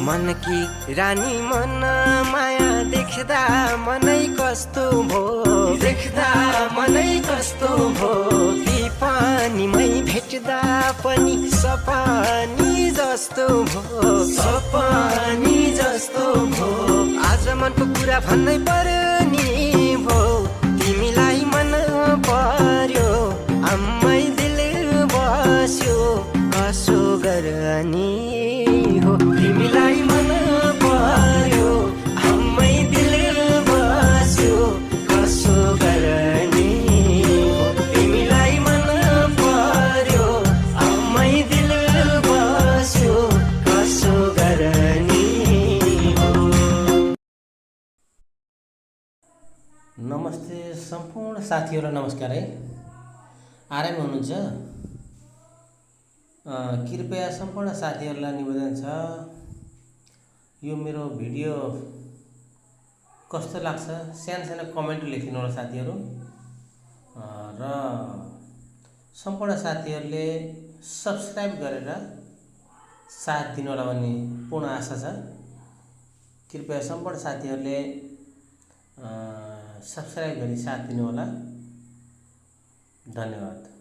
मन की रानी मन माया देख्दा मनै कस्तो भो, देख्दा मनै कस्तो भो। ती पानीमै भेट्दा पनि सपानी जस्तो भो, सपानी जस्तो भो। आज मनको कुरा भन्नै पर्यो नि भो, तिमीलाई मन पर्यो आम्मै दिल बस्यो कसो गर्ने हो। तिमीलाई मन पर्यो आम्मै दिल बस्यो कसो गर्ने हो। तिमीलाई मन पर्यो आम्मै दिल बस्यो कसो गर्ने हो। नमस्ते सम्पूर्ण साथीहरूलाई नमस्कार है। आराम हुनुहुन्छ? कृपया सम्पूर्ण साथीहरूलाई निवेदन छ, यो मेरो भिडियो कस्तो लाग्छ सानो कमेन्ट लेखिदिनु होला साथीहरू। र सम्पूर्ण साथीहरूले सब्सक्राइब गरेर साथ दिनु होला भन्ने पूर्ण आशा छ। कृपया सम्पूर्ण साथीहरूले सब्सक्राइब गरी साथ दिनु होला। धन्यवाद।